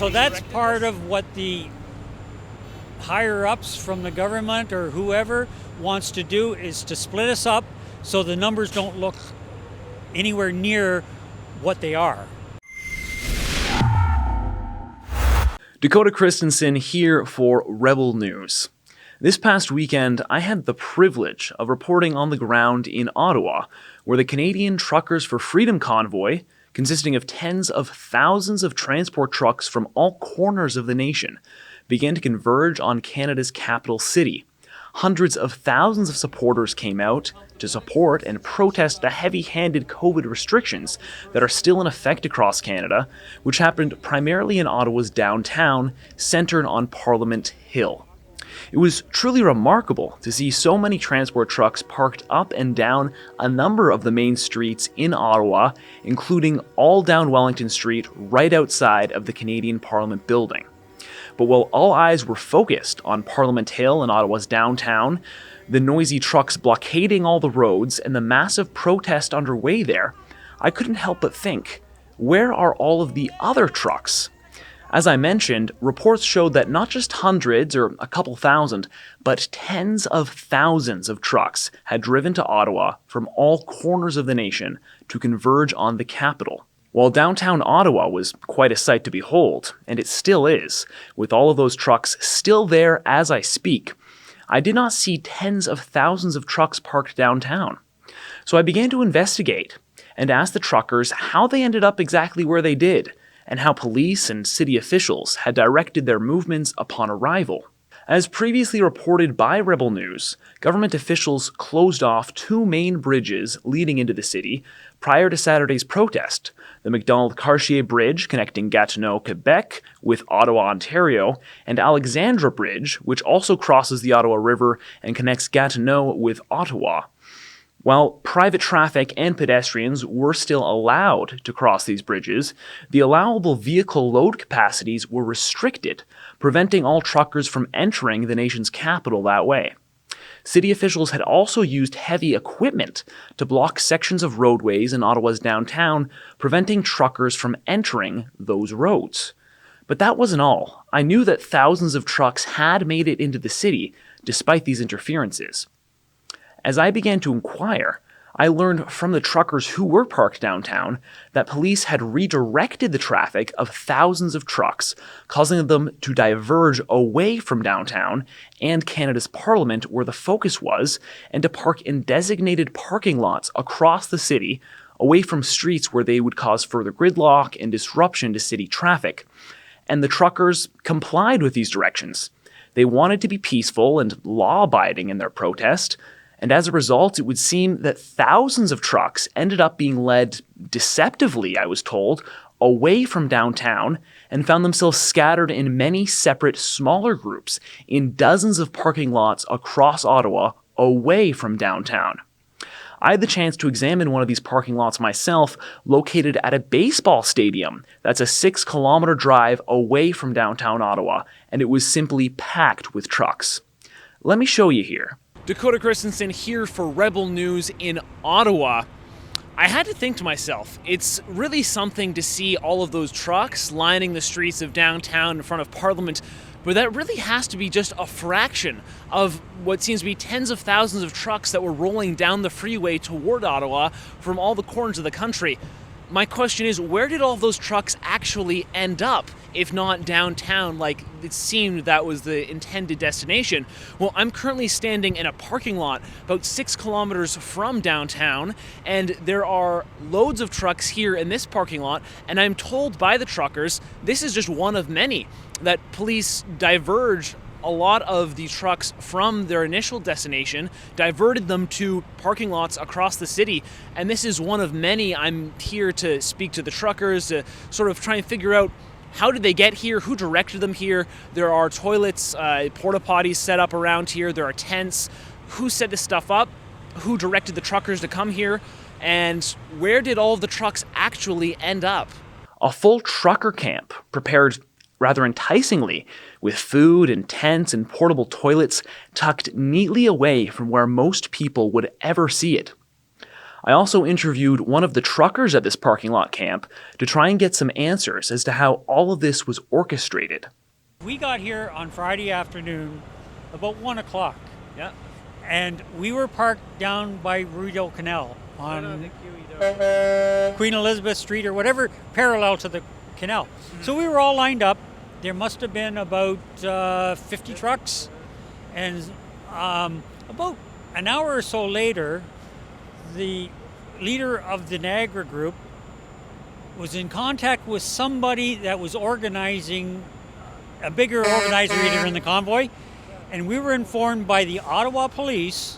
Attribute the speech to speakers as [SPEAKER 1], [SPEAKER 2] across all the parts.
[SPEAKER 1] So that's part of what the higher ups from the government or whoever wants to do, is to split us up so the numbers don't look anywhere near what they are.
[SPEAKER 2] Dakota Christensen here for Rebel News. This past weekend, I had the privilege of reporting on the ground in Ottawa, where the Canadian Truckers for Freedom convoy, consisting of tens of thousands of transport trucks from all corners of the nation, began to converge on Canada's capital city. Hundreds of thousands of supporters came out to support and protest the heavy-handed COVID restrictions that are still in effect across Canada, which happened primarily in Ottawa's downtown, centered on Parliament Hill. It was truly remarkable to see so many transport trucks parked up and down a number of the main streets in Ottawa, including all down Wellington Street right outside of the Canadian Parliament building. But while all eyes were focused on Parliament Hill and Ottawa's downtown, the noisy trucks blockading all the roads, and the massive protest underway there, I couldn't help but think, where are all of the other trucks? As I mentioned, reports showed that not just hundreds or a couple thousand, but tens of thousands of trucks had driven to Ottawa from all corners of the nation to converge on the capital. While downtown Ottawa was quite a sight to behold, and it still is, with all of those trucks still there as I speak, I did not see tens of thousands of trucks parked downtown. So I began to investigate and ask the truckers how they ended up exactly where they did, and how police and city officials had directed their movements upon arrival. As previously reported by Rebel News, government officials closed off two main bridges leading into the city prior to Saturday's protest: the Macdonald-Cartier Bridge connecting Gatineau, Quebec with Ottawa, Ontario, and Alexandra Bridge, which also crosses the Ottawa River and connects Gatineau with Ottawa. While private traffic and pedestrians were still allowed to cross these bridges, the allowable vehicle load capacities were restricted, preventing all truckers from entering the nation's capital that way. City officials had also used heavy equipment to block sections of roadways in Ottawa's downtown, preventing truckers from entering those roads. But that wasn't all. I knew that thousands of trucks had made it into the city despite these interferences. As I began to inquire, I learned from the truckers who were parked downtown that police had redirected the traffic of thousands of trucks, causing them to diverge away from downtown and Canada's Parliament, where the focus was, and to park in designated parking lots across the city, away from streets where they would cause further gridlock and disruption to city traffic. And the truckers complied with these directions. They wanted to be peaceful and law-abiding in their protest, and as a result, it would seem that thousands of trucks ended up being led deceptively, I was told, away from downtown, and found themselves scattered in many separate smaller groups in dozens of parking lots across Ottawa away from downtown. I had the chance to examine one of these parking lots myself, located at a baseball stadium that's a 6-kilometer drive away from downtown Ottawa, and it was simply packed with trucks. Let me show you here.
[SPEAKER 3] Dakota Christensen here for Rebel News in Ottawa. I had to think to myself, it's really something to see all of those trucks lining the streets of downtown in front of Parliament, but that really has to be just a fraction of what seems to be tens of thousands of trucks that were rolling down the freeway toward Ottawa from all the corners of the country. My question is, where did all those trucks actually end up, if not downtown, like it seemed that was the intended destination? Well, I'm currently standing in a parking lot about 6 kilometers from downtown, and there are loads of trucks here in this parking lot, and I'm told by the truckers this is just one of many, that police diverged a lot of the trucks from their initial destination, diverted them to parking lots across the city, and this is one of many. I'm here to speak to the truckers to sort of try and figure out how did they get here, who directed them here. There are toilets, porta potties set up around here, there are tents. Who set this stuff up? Who directed the truckers to come here? And where did all of the trucks actually end up?
[SPEAKER 2] A full trucker camp prepared rather enticingly, with food and tents and portable toilets tucked neatly away from where most people would ever see it. I also interviewed one of the truckers at this parking lot camp to try and get some answers as to how all of this was orchestrated.
[SPEAKER 1] We got here on Friday afternoon about 1 o'clock.
[SPEAKER 3] Yeah.
[SPEAKER 1] And we were parked down by Rideau Canal on Queen Elizabeth Street or whatever, parallel to the canal. So we were all lined up. There must have been about 50 trucks. And about an hour or so later, the leader of the Niagara group was in contact with somebody that was organizing, a bigger organizer either in the convoy, and we were informed by the Ottawa police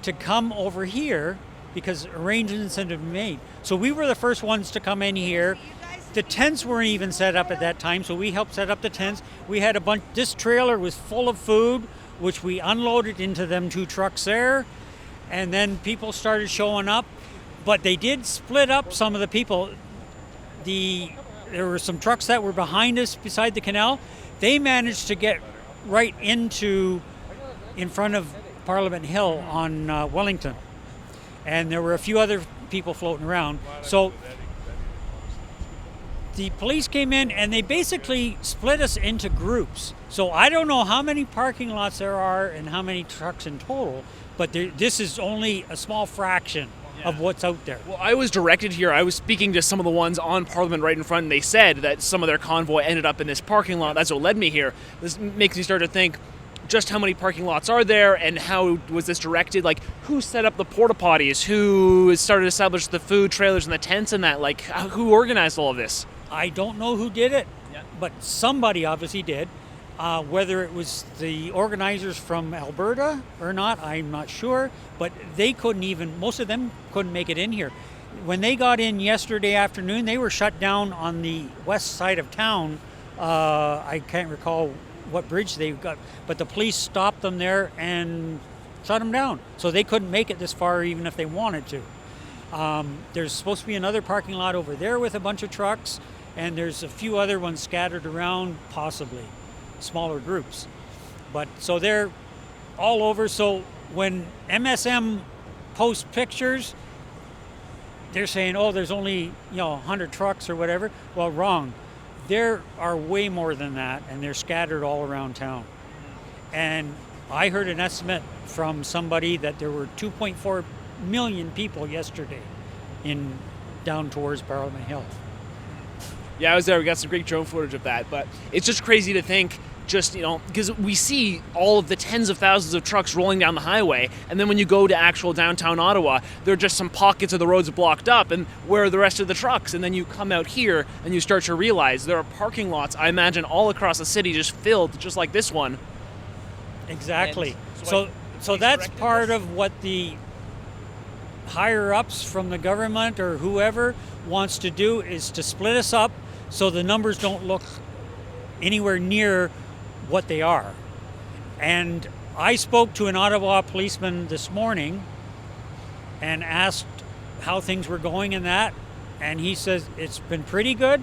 [SPEAKER 1] to come over here because arrangements had been made. So we were the first ones to come in here. The tents weren't even set up at that time, so we helped set up the tents. We had a bunch, this trailer was full of food, which we unloaded into them 2 trucks there, and then people started showing up. But they did split up some of the people. There were some trucks that were behind us beside the canal. They managed to get right in front of Parliament Hill on Wellington. And there were a few other people floating around. So the police came in and they basically split us into groups. So I don't know how many parking lots there are and how many trucks in total, but this is only a small fraction of what's out there.
[SPEAKER 3] Well, I was directed here. I was speaking to some of the ones on Parliament right in front, and they said that some of their convoy ended up in this parking lot. That's what led me here. This makes me start to think just how many parking lots are there and how was this directed? Like, who set up the porta potties? Who started to establish the food trailers and the tents and that? Like, who organized all of this?
[SPEAKER 1] I don't know who did it, but somebody obviously did. Whether it was the organizers from Alberta or not, I'm not sure, but they couldn't even, most of them couldn't make it in here. When they got in yesterday afternoon, they were shut down on the west side of town. I can't recall what bridge they got, but the police stopped them there and shut them down. So they couldn't make it this far even if they wanted to. There's supposed to be another parking lot over there with a bunch of trucks, and there's a few other ones scattered around, possibly. Smaller groups, but so they're all over. So when MSM posts pictures, they're saying, oh, there's only 100 trucks or whatever. Well, wrong. There are way more than that, and they're scattered all around town. And I heard an estimate from somebody that there were 2.4 million people yesterday down towards Parliament Hill.
[SPEAKER 3] Yeah, I was there. We got some great drone footage of that, but it's just crazy to think, because we see all of the tens of thousands of trucks rolling down the highway, and then when you go to actual downtown Ottawa, there are just some pockets of the roads blocked up, and where are the rest of the trucks? And then you come out here and you start to realize there are parking lots, I imagine, all across the city just filled, just like this one.
[SPEAKER 1] Exactly. So that's part of what the higher-ups from the government or whoever wants to do, is to split us up so the numbers don't look anywhere near what they are. And I spoke to an Ottawa policeman this morning and asked how things were going in that, and he says it's been pretty good,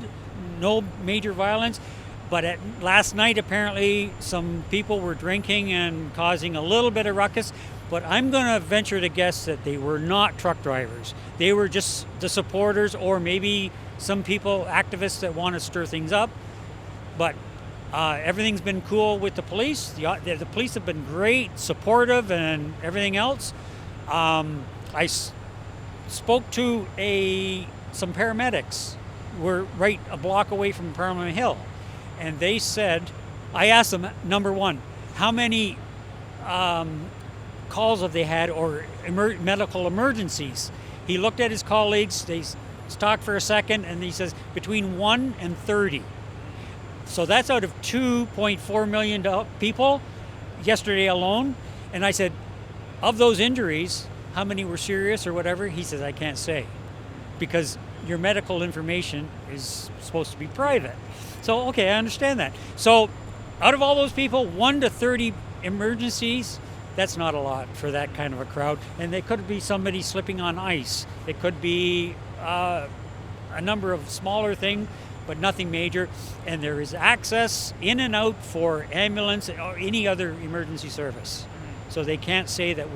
[SPEAKER 1] no major violence, but last night apparently some people were drinking and causing a little bit of ruckus. But I'm going to venture to guess that they were not truck drivers. They were just the supporters, or maybe some people, activists that want to stir things up. But everything's been cool with the police. The police have been great, supportive, and everything else. I spoke to some paramedics. We're right a block away from Parliament Hill. And they said, I asked them, number one, how many calls have they had, or medical emergencies? He looked at his colleagues, they talked for a second, and he says between 1 and 30. So that's out of 2.4 million people yesterday alone. And I said, of those injuries, how many were serious or whatever? He says, I can't say, because your medical information is supposed to be private. So, okay, I understand that. So out of all those people, 1 to 30 emergencies, that's not a lot for that kind of a crowd. And they could be somebody slipping on ice. It could be a number of smaller things, but nothing major. And there is access in and out for ambulance or any other emergency service. So they can't say that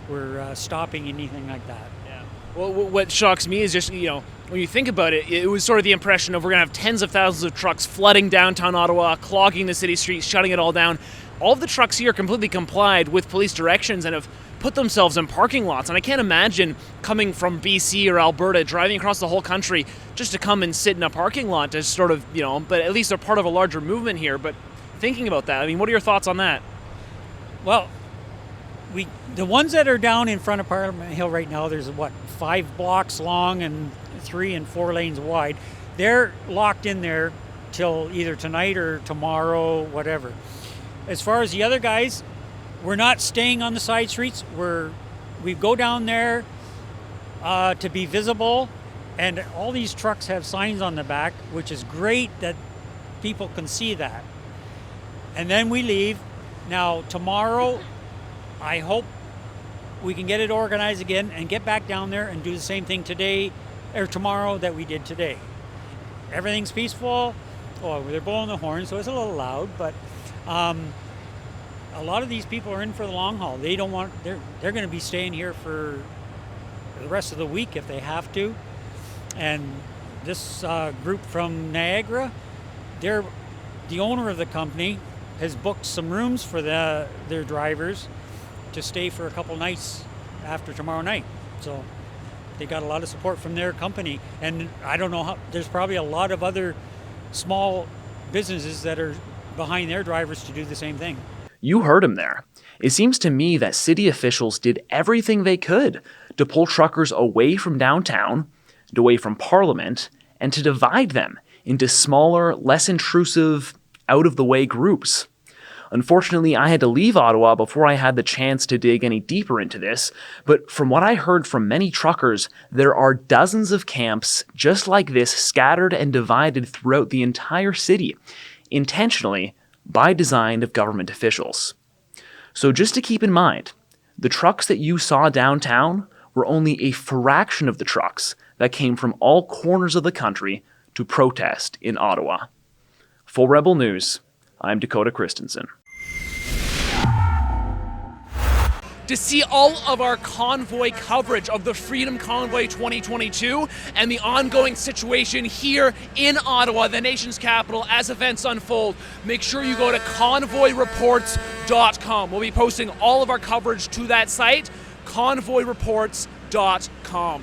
[SPEAKER 1] we're stopping anything like that.
[SPEAKER 3] Yeah. Well, what shocks me is just, when you think about it, it was sort of the impression of we're going to have tens of thousands of trucks flooding downtown Ottawa, clogging the city streets, shutting it all down. All of the trucks here completely complied with police directions and have put themselves in parking lots. And I can't imagine coming from BC or Alberta, driving across the whole country just to come and sit in a parking lot to sort of, but at least they're part of a larger movement here. But thinking about that, I mean, what are your thoughts on that?
[SPEAKER 1] Well, the ones that are down in front of Parliament Hill right now, there's 5 blocks long and 3 and 4 lanes wide. They're locked in there till either tonight or tomorrow, whatever. As far as the other guys, we're not staying on the side streets. We go down there to be visible, and all these trucks have signs on the back, which is great that people can see that. And then we leave. Now tomorrow, I hope we can get it organized again and get back down there and do the same thing today or tomorrow that we did today. Everything's peaceful. Oh, they're blowing the horn, so it's a little loud, but a lot of these people are in for the long haul. They don't want. They're going to be staying here for the rest of the week if they have to. And this group from Niagara, the owner of the company has booked some rooms for their drivers to stay for a couple nights after tomorrow night. So they got a lot of support from their company. And I don't know how, there's probably a lot of other small businesses that are behind their drivers to do the same thing.
[SPEAKER 2] You heard him there. It seems to me that city officials did everything they could to pull truckers away from downtown, and away from Parliament, and to divide them into smaller, less intrusive, out-of-the-way groups. Unfortunately, I had to leave Ottawa before I had the chance to dig any deeper into this, but from what I heard from many truckers, there are dozens of camps just like this scattered and divided throughout the entire city, intentionally by design of government officials. So just to keep in mind, the trucks that you saw downtown were only a fraction of the trucks that came from all corners of the country to protest in Ottawa. For Rebel News, I'm Dakota Christensen.
[SPEAKER 3] To see all of our convoy coverage of the Freedom Convoy 2022 and the ongoing situation here in Ottawa, the nation's capital, as events unfold, make sure you go to convoyreports.com. We'll be posting all of our coverage to that site, convoyreports.com.